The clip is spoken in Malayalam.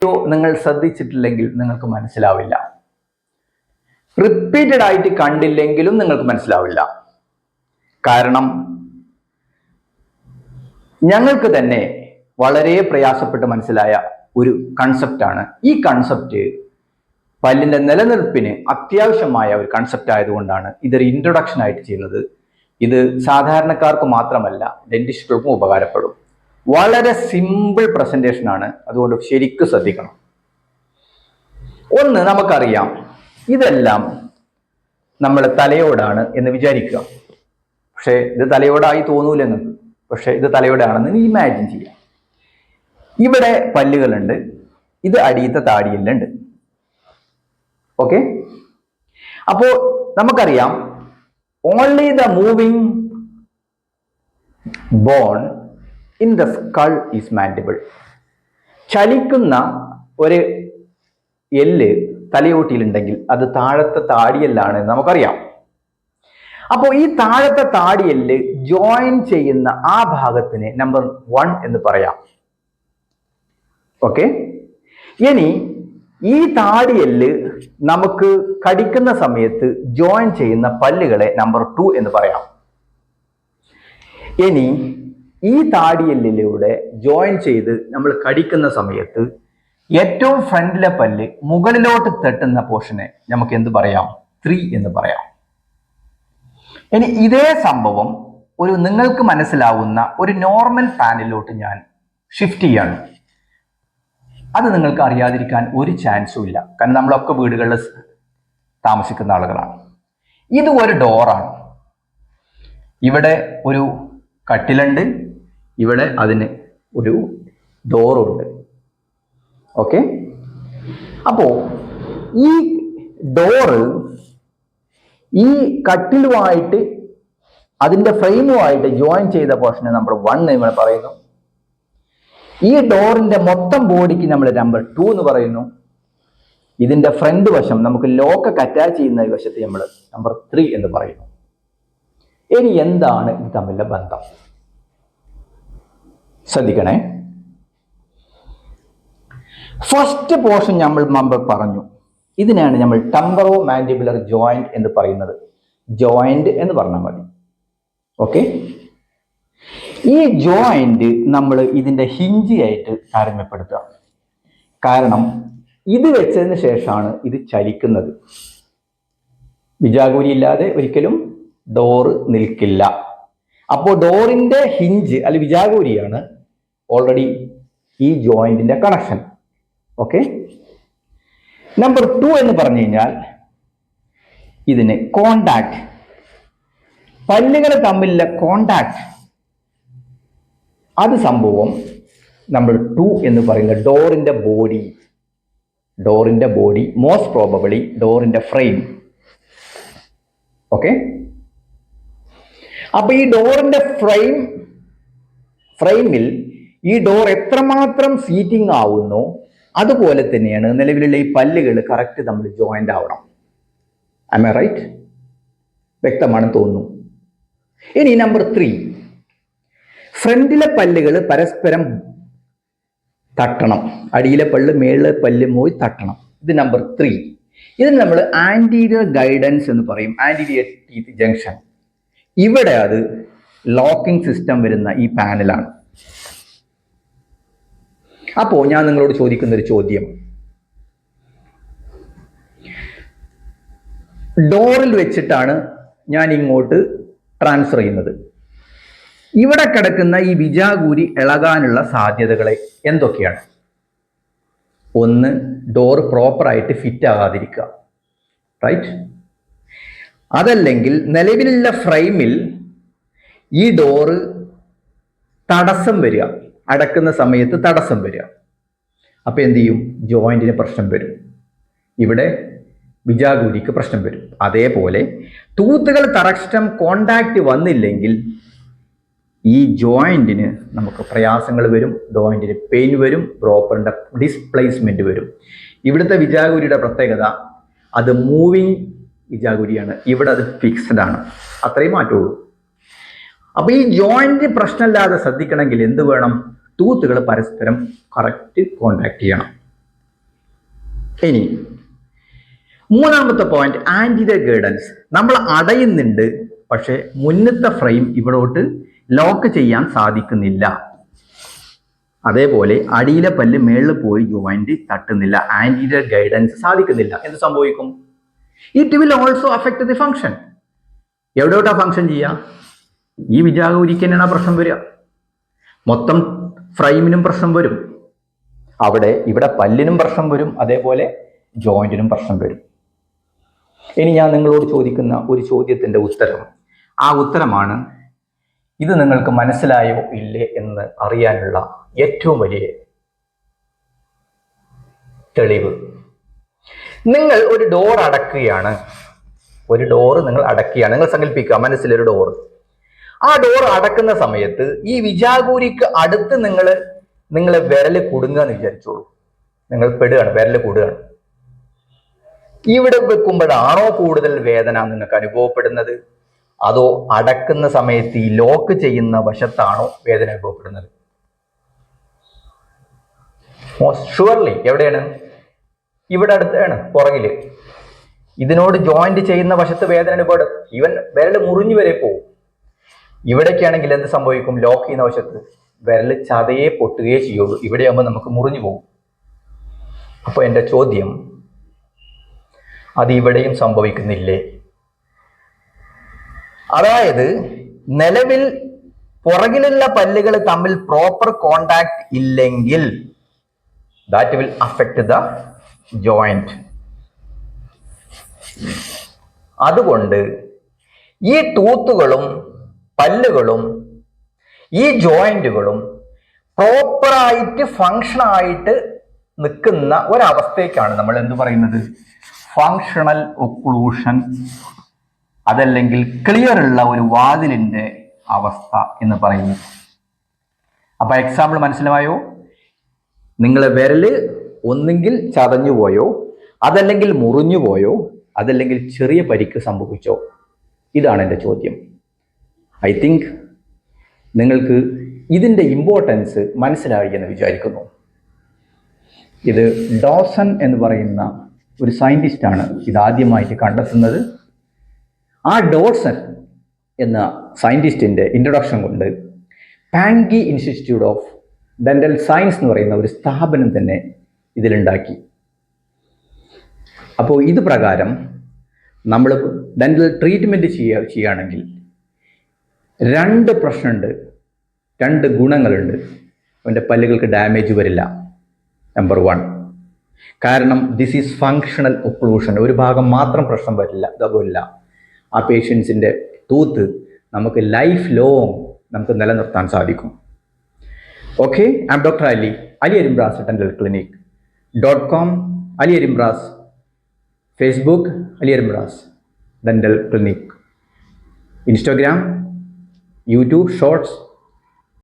നിങ്ങൾ ശ്രദ്ധിച്ചിട്ടില്ലെങ്കിൽ നിങ്ങൾക്ക് മനസ്സിലാവില്ല. റിപ്പീറ്റഡ് ആയിട്ട് കണ്ടില്ലെങ്കിലും നിങ്ങൾക്ക് മനസ്സിലാവില്ല. കാരണം ഞങ്ങൾക്ക് തന്നെ വളരെ പ്രയാസപ്പെട്ട് മനസ്സിലായ ഒരു കൺസെപ്റ്റാണ്. ഈ കൺസെപ്റ്റ് പല്ലിന്റെ നിലനിൽപ്പിന് അത്യാവശ്യമായ ഒരു കൺസെപ്റ്റ് ആയതുകൊണ്ടാണ് ഇതൊരു ഇൻട്രൊഡക്ഷൻ ആയിട്ട് ചെയ്യുന്നത്. ഇത് സാധാരണക്കാർക്ക് മാത്രമല്ല, ഡെന്റിസ്റ്റുകൾക്കും ഉപകാരപ്പെടും. വളരെ സിമ്പിൾ പ്രസന്റേഷൻ ആണ്, അതുകൊണ്ട് ശരിക്കും ശ്രദ്ധിക്കണം. ഒന്ന്, നമുക്കറിയാം ഇതെല്ലാം നമ്മുടെ തലയോടാണ് എന്ന് വിചാരിക്കുക. പക്ഷെ ഇത് തലയോടായി തോന്നൂല നിങ്ങൾക്ക്. പക്ഷെ ഇത് തലയോടാണെന്ന് ഇമാജിൻ ചെയ്യാം. ഇവിടെ പല്ലുകളുണ്ട്, ഇത് അടിയത്തെ താടിയെല്ലാം ഉണ്ട്. ഓക്കെ, അപ്പോ നമുക്കറിയാം only the moving born in the skull is mandible. ചലിക്കുന്ന ഒരു എല്ല് തലയോട്ടിയിലുണ്ടെങ്കിൽ അത് താഴത്തെ താടിയെല്ലാണ് എന്ന് നമുക്കറിയാം. അപ്പോൾ ഈ താഴത്തെ താടിയെല്ല് ജോയിൻ ചെയ്യുന്ന ആ ഭാഗത്തിന് നമ്പർ 1 എന്ന് പറയാം. ഓക്കെ, ഇനി ഈ താടിയെല്ല് നമുക്ക് കടിക്കുന്ന സമയത്ത് ജോയിൻ ചെയ്യുന്ന പല്ലുകളെ നമ്പർ 2 എന്ന് പറയാം. ഇനി ഈ താടിയെല്ലിലൂടെ ജോയിൻ ചെയ്ത് നമ്മൾ കടിക്കുന്ന സമയത്ത് ഏറ്റവും ഫ്രണ്ടിലെ പല്ല് മുകളിലോട്ട് തട്ടുന്ന പോർഷനെ നമുക്ക് എന്ത് പറയാം? 3 എന്ന് പറയാം. ഇനി ഇതേ സംഭവം ഒരു നിങ്ങൾക്ക് മനസ്സിലാവുന്ന ഒരു നോർമൽ പാനിലോട്ട് ഞാൻ ഷിഫ്റ്റ് ചെയ്യാണ്. അത് നിങ്ങൾക്ക് അറിയാതിരിക്കാൻ ഒരു ചാൻസും ഇല്ല, കാരണം നമ്മളൊക്കെ വീടുകളിൽ താമസിക്കുന്ന ആളുകളാണ്. ഇത് ഒരു ഡോറാണ്. ഇവിടെ ഒരു കട്ടിലുണ്ട്, ഇവിടെ അതിന് ഒരു ഡോറുണ്ട്. ഓക്കെ, അപ്പോ ഈ ഡോറ് ഈ കട്ടിലുമായിട്ട് അതിന്റെ ഫ്രെയിമുമായിട്ട് ജോയിൻ ചെയ്ത പോർഷനെ നമ്പർ 1 എന്ന് പറയുന്നു. ഈ ഡോറിന്റെ മൊത്തം ബോഡിക്ക് നമ്മൾ നമ്പർ 2 എന്ന് പറയുന്നു. ഇതിന്റെ ഫ്രണ്ട് വശം നമുക്ക് ലോക്കൊക്കെ അറ്റാച്ച് ചെയ്യുന്ന വശത്തെ നമ്മൾ നമ്പർ 3 എന്ന് പറയുന്നു. ഇനി എന്താണ് ഇത് തമ്മിലുള്ള ബന്ധം? ശ്രദ്ധിക്കണേ. ഫസ്റ്റ് പോർഷൻ നമ്മൾ പറഞ്ഞു, ഇതിനാണ് നമ്മൾ ടെമ്പറോ മാൻഡിബുലർ ജോയിന്റ് എന്ന് പറയുന്നത്. ജോയിന്റ് എന്ന് പറഞ്ഞാൽ മതി. ഓക്കെ, ഈ ജോയിന്റ് നമ്മൾ ഇതിന്റെ ഹിഞ്ചി ആയിട്ട് താരതമ്യപ്പെടുത്തുക. കാരണം ഇത് വെച്ചതിന് ശേഷമാണ് ഇത് ചലിക്കുന്നത്. വിജാഗൂരി ഇല്ലാതെ ഒരിക്കലും ഡോറ് നിൽക്കില്ല. അപ്പോൾ ഡോറിന്റെ ഹിഞ്ച് അല്ലെ വിജാഗൂരിയാണ് ഓൾറെഡി ഈ ജോയിന്റിന്റെ കണക്ഷൻ. ഓക്കെ, നമ്പർ 2 എന്ന് പറഞ്ഞു കഴിഞ്ഞാൽ ഇതിന് കോണ്ടാക്ട്, പല്ലുകൾ തമ്മിലുള്ള കോണ്ടാക്ട്, അത് സംഭവം നമ്പർ 2 എന്ന് പറയുന്ന ഡോറിന്റെ ബോഡി മോസ്റ്റ് പ്രോബബിളി ഡോറിന്റെ ഫ്രെയിം. ഓക്കെ, അപ്പൊ ഈ ഡോറിന്റെ ഫ്രെയിമിൽ ഈ ഡോർ എത്രമാത്രം സീറ്റിംഗ് ആവുന്നോ അതുപോലെ തന്നെയാണ് നിലവിലുള്ള ഈ പല്ലുകൾ കറക്റ്റ് നമ്മൾ ജോയിന്റ് ആവണം. Am I right? വ്യക്തമാണെന്ന് തോന്നുന്നു. ഇനി നമ്പർ 3, ഫ്രണ്ടിലെ പല്ലുകൾ പരസ്പരം തട്ടണം. അടിയിലെ പല്ല് മേളിലെ പല്ല് പോയി തട്ടണം. ഇത് നമ്പർ 3. ഇതിന് നമ്മൾ ആന്റീരിയർ ഗൈഡൻസ് എന്ന് പറയും, ആന്റീരിയർ ടീത്ത് ജംഗ്ഷൻ. ഇവിടെ അത് ലോക്കിംഗ് സിസ്റ്റം വരുന്ന ഈ പാനലാണ്. അപ്പോ ഞാൻ നിങ്ങളോട് ചോദിക്കുന്ന ഒരു ചോദ്യം, ഡോറിൽ വെച്ചിട്ടാണ് ഞാൻ ഇങ്ങോട്ട് ട്രാൻസ്ഫർ ചെയ്യുന്നത്. ഇവിടെ കിടക്കുന്ന ഈ വിജാഗൂരി ഇളകാനുള്ള സാധ്യതകളെ എന്തൊക്കെയാണ്? ഒന്ന്, ഡോർ പ്രോപ്പറായിട്ട് ഫിറ്റ് ആകാതിരിക്കുക, റൈറ്റ്? അതല്ലെങ്കിൽ നിലവിലുള്ള ഫ്രെയിമിൽ ഈ ഡോറ് തടസ്സം വരിക, അടക്കുന്ന സമയത്ത് തടസ്സം വരിക. അപ്പൊ എന്ത് ചെയ്യും? ജോയിന്റിന് പ്രശ്നം വരും, ഇവിടെ വിജാഗൂരിക്ക് പ്രശ്നം വരും. അതേപോലെ ടൂത്തുകൾ തറക്കം കോണ്ടാക്ട് വന്നില്ലെങ്കിൽ ഈ ജോയിന്റിന് നമുക്ക് പ്രയാസങ്ങൾ വരും, ജോയിന്റിന് പെയിൻ വരും, പ്രോപ്പറിന്റെ ഡിസ്പ്ലേസ്മെന്റ് വരും. ഇവിടുത്തെ വിജാഗൂരിയുടെ പ്രത്യേകത അത് മൂവിങ് വിജാഗൂരിയാണ്, ഇവിടെ അത് ഫിക്സ്ഡ് ആണ്, അത്രയും മാറ്റുള്ളൂ. അപ്പൊ ഈ ജോയിന്റ് പ്രശ്നമില്ലാതെ ശ്രദ്ധിക്കണമെങ്കിൽ എന്ത് വേണം? ടൂത്തുകൾ പരസ്പരം കറക്റ്റ് കോണ്ടാക്ട് ചെയ്യണം. ഇനി മൂന്നാമത്തെ പോയിന്റ് ആന്റിരിയർ ഗൈഡൻസ്. നമ്മൾ അടയുന്നുണ്ട്, പക്ഷെ മുന്നത്തെ ഫ്രെയിം ഇവിടോട്ട് ലോക്ക് ചെയ്യാൻ സാധിക്കുന്നില്ല. അതേപോലെ അടിയിലെ പല്ല് മേളിൽ പോയി ജോയിന്റ് തട്ടുന്നില്ല, ആന്റിരിയർ ഗൈഡൻസ് സാധിക്കുന്നില്ല. എന്ത് സംഭവിക്കും? It will also affect the function. എവിടെയോട്ടാ ഫംഗ്ഷൻ ചെയ്യുക? ഈ വിജാഗൂരിക്ക് തന്നെയാണ് പ്രശ്നം വരിക. മൊത്തം ഫ്രെയിമിനും പ്രശ്നം വരും, ഇവിടെ പല്ലിനും പ്രശ്നം വരും, അതേപോലെ ജോയിന്റിനും പ്രശ്നം വരും. ഇനി ഞാൻ നിങ്ങളോട് ചോദിക്കുന്ന ഒരു ചോദ്യത്തിന്റെ ഉത്തരം, ആ ഉത്തരമാണ് ഇത് നിങ്ങൾക്ക് മനസ്സിലായോ ഇല്ലേ എന്ന് അറിയാനുള്ള ഏറ്റവും വലിയ തെളിവ്. നിങ്ങൾ ഒരു ഡോർ അടക്കുകയാണ്, നിങ്ങൾ സങ്കല്പിക്കുക മനസ്സിലൊരു ഡോർ. ആ ഡോർ അടക്കുന്ന സമയത്ത് ഈ വിജാഗൂരിക്ക് അടുത്ത് നിങ്ങൾ വിരല് കുടുങ്ങുക എന്ന് വിചാരിച്ചോളൂ. നിങ്ങൾ പെടുകയാണ്, വിരല് കൂടുകയാണ്. ഇവിടെ വെക്കുമ്പോഴാണോ കൂടുതൽ വേദന നിങ്ങൾക്ക് അനുഭവപ്പെടുന്നത്, അതോ അടക്കുന്ന സമയത്ത് ഈ ലോക്ക് ചെയ്യുന്ന വശത്താണോ വേദന അനുഭവപ്പെടുന്നത്? മോസ്റ്റ് ഷുവർലി എവിടെയാണ്? ഇവിടെ അടുത്താണ്, പുറകില്. ഇതിനോട് ജോയിന്റ് ചെയ്യുന്ന വശത്ത് വേദന അനുഭവപ്പെടും. ഈവൻ വിരൽ മുറിഞ്ഞു വരെ പോകും. ഇവിടേക്കാണെങ്കിൽ എന്ത് സംഭവിക്കും? ലോക്ക് ചെയ്യുന്ന വശത്ത് വിരൽ ചതയെ പൊട്ടുകയേ ചെയ്യുള്ളൂ. ഇവിടെയാകുമ്പോൾ നമുക്ക് മുറിഞ്ഞു പോകും. അപ്പൊ എൻ്റെ ചോദ്യം, അത് ഇവിടെയും സംഭവിക്കുന്നില്ലേ? അതായത് നിലവിൽ പുറകിലുള്ള പല്ലുകൾ തമ്മിൽ പ്രോപ്പർ കോണ്ടാക്ട് ഇല്ലെങ്കിൽ that will affect the joint. അതുകൊണ്ട് ഈ ടൂത്തുകളും പല്ലുകളും ഈ ജോയിന്റുകളും പ്രോപ്പറായിട്ട് ഫങ്ഷനായിട്ട് നിൽക്കുന്ന ഒരവസ്ഥയ്ക്കാണ് നമ്മൾ എന്ത് പറയുന്നത്? ഫങ്ഷണൽ ഒക്ലൂഷൻ, അതല്ലെങ്കിൽ ക്ലിയർ ഉള്ള ഒരു വാതിലിന്റെ അവസ്ഥ എന്ന് പറയുന്നത്. അപ്പൊ എക്സാമ്പിൾ മനസ്സിലായോ? നിങ്ങളെ വിരല് ഒന്നെങ്കിൽ ചതഞ്ഞു പോയോ, അതല്ലെങ്കിൽ മുറിഞ്ഞു പോയോ, അതല്ലെങ്കിൽ ചെറിയ പരിക്ക് സംഭവിച്ചോ? ഇതാണ് എൻ്റെ ചോദ്യം. ഐ തിങ്ക് നിങ്ങൾക്ക് ഇതിൻ്റെ ഇമ്പോർട്ടൻസ് മനസ്സിലായി എന്ന് വിചാരിക്കുന്നു. ഇത് ഡോസൺ എന്ന് പറയുന്ന ഒരു സയൻറ്റിസ്റ്റാണ് ഇതാദ്യമായിട്ട് കണ്ടെത്തുന്നത്. ആ ഡോസൺ എന്ന സയൻറ്റിസ്റ്റിൻ്റെ ഇൻട്രൊഡക്ഷൻ കൊണ്ട് പാങ്കി ഇൻസ്റ്റിറ്റ്യൂട്ട് ഓഫ് ഡെന്റൽ സയൻസ് എന്ന് പറയുന്ന ഒരു സ്ഥാപനം തന്നെ ഇതിലുണ്ടാക്കി. അപ്പോൾ ഇത് പ്രകാരം നമ്മൾ ഡെന്റൽ ട്രീറ്റ്മെൻറ്റ് ചെയ്യുകയാണെങ്കിൽ രണ്ട് പ്രശ്നമുണ്ട്, രണ്ട് ഗുണങ്ങളുണ്ട്. അവൻ്റെ പല്ലുകൾക്ക് ഡാമേജ് വരില്ല, നമ്പർ 1. കാരണം ദിസ് ഈസ് ഫങ്ഷണൽ ഒക്ലൂഷൻ. ഒരു ഭാഗം മാത്രം പ്രശ്നം വരില്ല. ആ പേഷ്യൻസിൻ്റെ ടൂത്ത് നമുക്ക് ലൈഫ് ലോങ് നമുക്ക് നിലനിർത്താൻ സാധിക്കും. Okay, I M doctor Ali Arimbra's dental clinic .com, Ali Arimbra's, Facebook Ali Arimbra's dental clinic, Instagram, YouTube shorts,